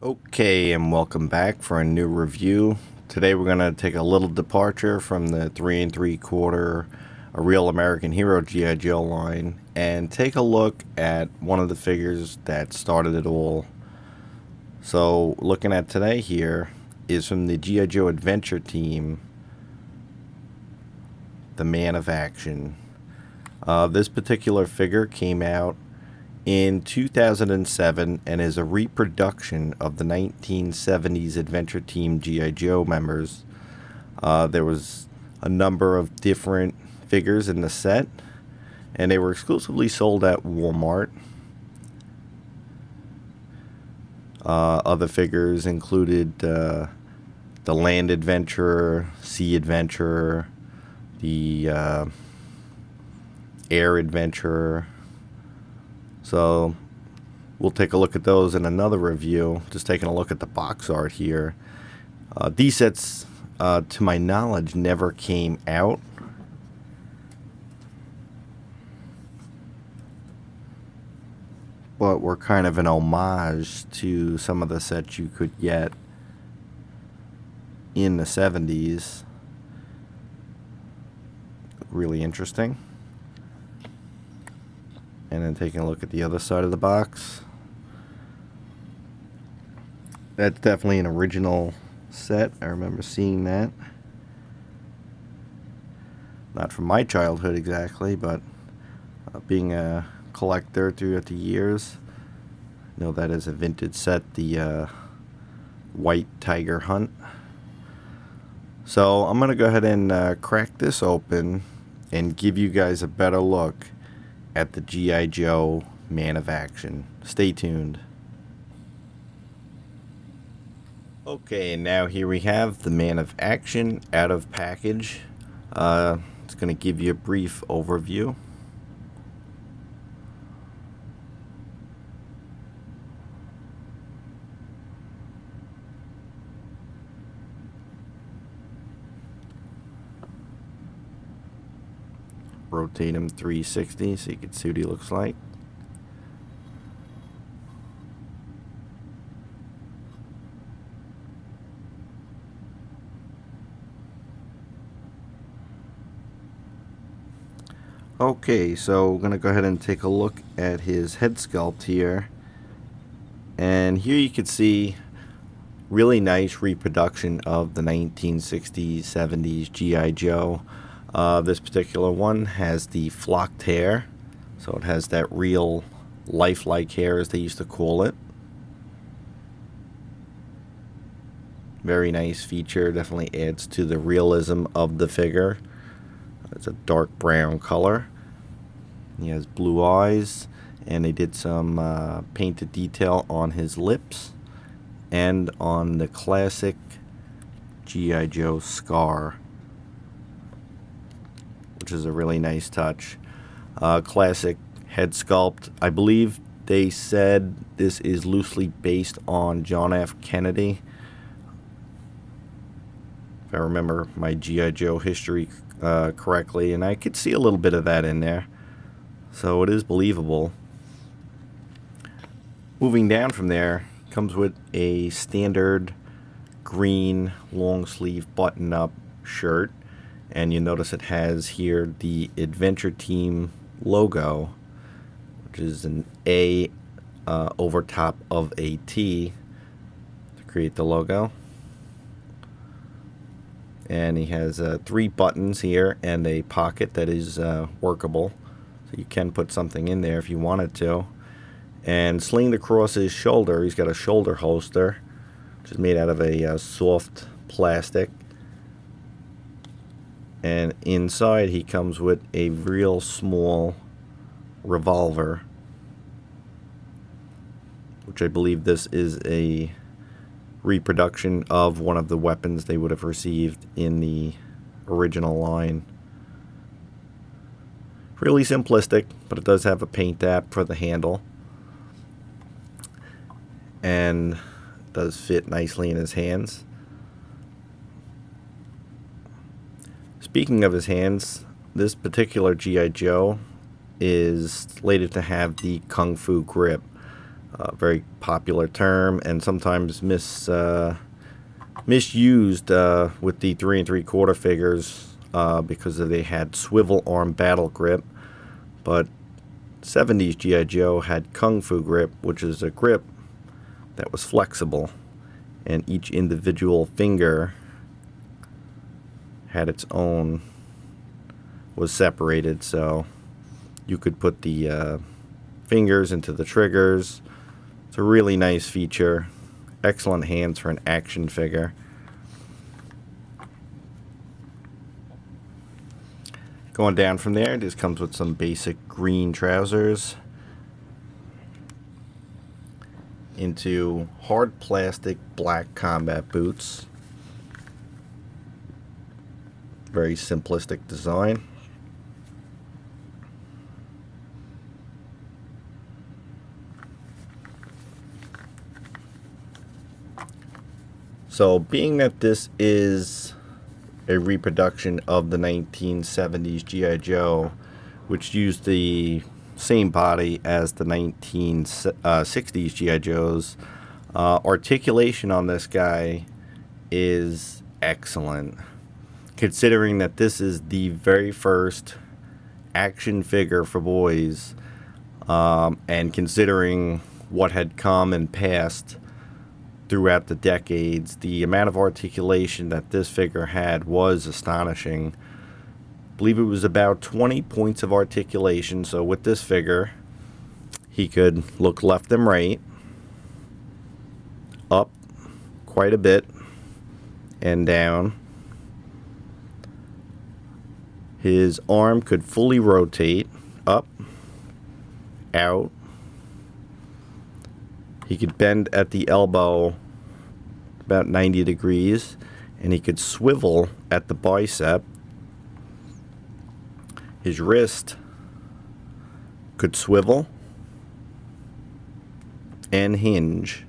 Okay, and welcome back for a new review. Today we're going to take a little departure from the 3 3/4 A Real American Hero G.I. Joe line and take a look at one of the figures that started it all. So looking at today here is from the G.I. Joe Adventure Team, the Man of Action. This particular figure came out in 2007 and is a reproduction of the 1970s Adventure Team G.I. Joe members. There was a number of different figures in the set, and they were exclusively sold at Walmart. Other figures included the Land Adventurer, Sea Adventurer, the Air Adventurer. So we'll take a look at those in another review. Just taking a look at the box art here. These sets, to my knowledge, never came out. But were kind of an homage to some of the sets you could get in the 70s. Really interesting. And then taking a look at the other side of the box. That's definitely an original set. I remember seeing that. Not from my childhood exactly, but being a collector throughout the years, I know that is a vintage set, the White Tiger Hunt. So I'm going to go ahead and crack this open and give you guys a better look at the G.I. Joe Man of Action. Stay tuned. Okay, and now here we have the Man of Action out of package. It's going to give you a brief overview. Rotate him 360 so you can see what he looks like. Okay, so we're going to go ahead and take a look at his head sculpt here. And here you can see really nice reproduction of the 1960s, 70s G.I. Joe. This particular one has the flocked hair, so it has that real lifelike hair, as they used to call it. Very nice feature, definitely adds to the realism of the figure. It's a dark brown color. He has blue eyes, and they did some painted detail on his lips and on the classic G.I. Joe scar, which is a really nice touch. Classic head sculpt. I believe they said this is loosely based on John F. Kennedy, if I remember my G.I. Joe history correctly, and I could see a little bit of that in there, so it is believable. Moving down from there, comes with a standard green long sleeve button up shirt. And you notice it has here the Adventure Team logo, which is an A over top of a T to create the logo. And he has 3 buttons here and a pocket that is workable, so you can put something in there if you wanted to. And slinged across his shoulder, he's got a shoulder holster, which is made out of a soft plastic. And inside he comes with a real small revolver, which I believe this is a reproduction of one of the weapons they would have received in the original line. Really simplistic, but it does have a paint app for the handle, and does fit nicely in his hands. Speaking of his hands, this particular G.I. Joe is slated to have the Kung Fu grip. Very popular term, and sometimes misused with the 3 3/4 figures because they had swivel arm battle grip. But 70s G.I. Joe had Kung Fu grip, which is a grip that was flexible, and each individual finger had its own, was separated, so you could put the fingers into the triggers. It's a really nice feature. Excellent hands for an action figure. Going down from there, this comes with some basic green trousers into hard plastic black combat boots. Very simplistic design. So being that this is a reproduction of the 1970s G.I. Joe, which used the same body as the 1960s G.I. Joes, articulation on this guy is excellent, considering that this is the very first action figure for boys, and considering what had come and passed throughout the decades. The amount of articulation that this figure had was astonishing. I believe it was about 20 points of articulation. So with this figure, he could look left and right, up quite a bit, and down. His arm could fully rotate, up, out. He could bend at the elbow about 90 degrees, and he could swivel at the bicep. His wrist could swivel and hinge.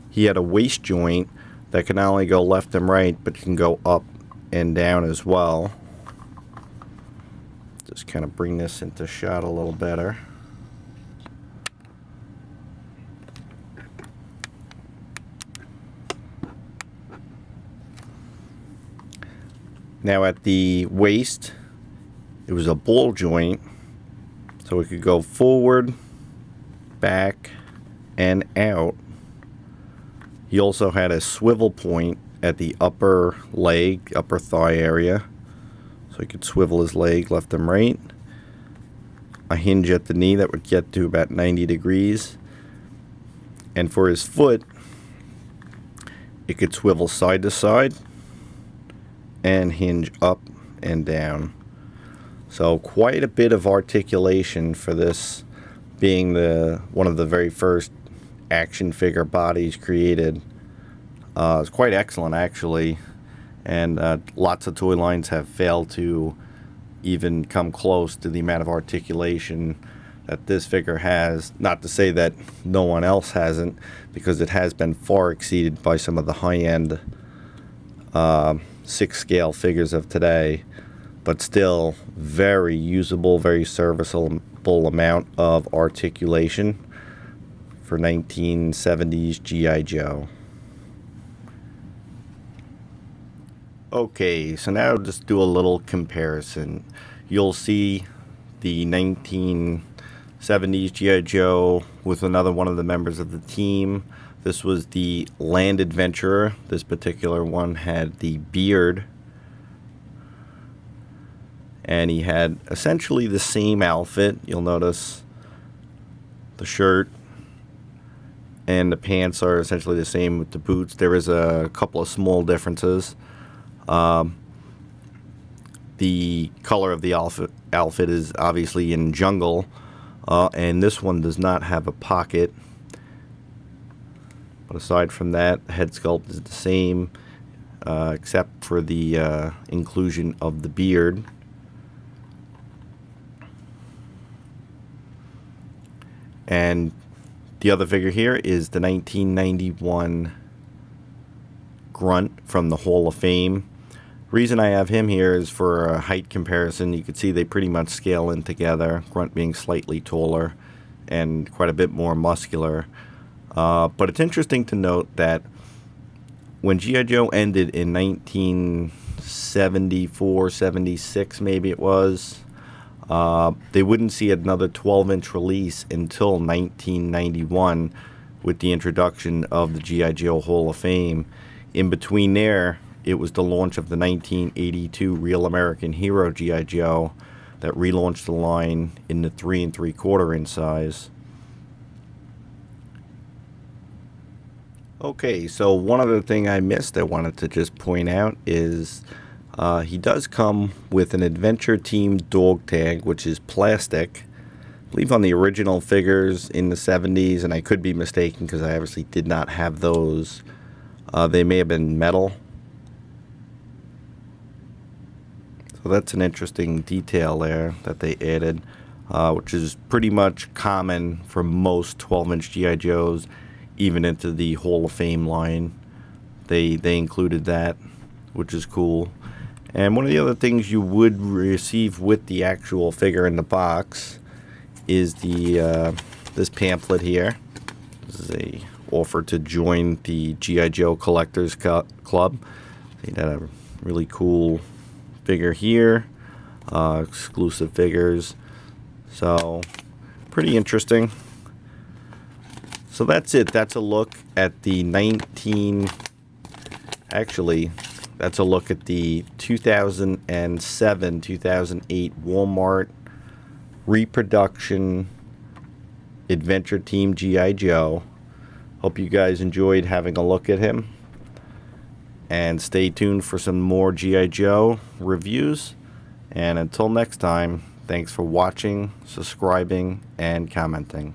He had a waist joint that can not only go left and right, but can go up and down as well. Just kind of bring this into shot a little better. Now at the waist, it was a ball joint, so it could go forward, back, and out. He also had a swivel point at the upper leg, upper thigh area, so he could swivel his leg left and right. A hinge at the knee that would get to about 90 degrees. And for his foot, it could swivel side to side and hinge up and down. So quite a bit of articulation for this being one of the very first action figure bodies created. It's quite excellent, actually, and lots of toy lines have failed to even come close to the amount of articulation that this figure has. Not to say that no one else hasn't, because it has been far exceeded by some of the high-end 6-scale figures of today, but still very usable, very serviceable amount of articulation for 1970s G.I. Joe. Okay, so now just do a little comparison. You'll see the 1970s G.I. Joe with another one of the members of the team. This was the Land Adventurer. This particular one had the beard, and he had essentially the same outfit. You'll notice the shirt and the pants are essentially the same with the boots. There is a couple of small differences. The color of the outfit is obviously in jungle, and this one does not have a pocket. But aside from that, the head sculpt is the same, except for the inclusion of the beard. And the other figure here is the 1991 Grunt from the Hall of Fame. Reason I have him here is for a height comparison. You can see they pretty much scale in together, Grunt being slightly taller and quite a bit more muscular. But it's interesting to note that when G.I. Joe ended in 1974, 76 maybe it was, they wouldn't see another 12-inch release until 1991 with the introduction of the G.I. Joe Hall of Fame. In between there, it was the launch of the 1982 Real American Hero G.I. Joe that relaunched the line in the 3 3/4 inch size. Okay, so one other thing I missed I wanted to just point out is he does come with an Adventure Team dog tag, which is plastic. I believe on the original figures in the 70s, and I could be mistaken because I obviously did not have those. They may have been metal. So that's an interesting detail there that they added, which is pretty much common for most 12-inch G.I. Joes, even into the Hall of Fame line. They included that, which is cool. And one of the other things you would receive with the actual figure in the box is the this pamphlet here. This is a offer to join the G.I. Joe Collectors Club. They had a really cool figure here, exclusive figures, so pretty interesting. So that's it. That's a look at the that's a look at the 2007-2008 Walmart reproduction Adventure Team G.I. Joe. Hope you guys enjoyed having a look at him. And stay tuned for some more G.I. Joe reviews. And until next time, thanks for watching, subscribing, and commenting.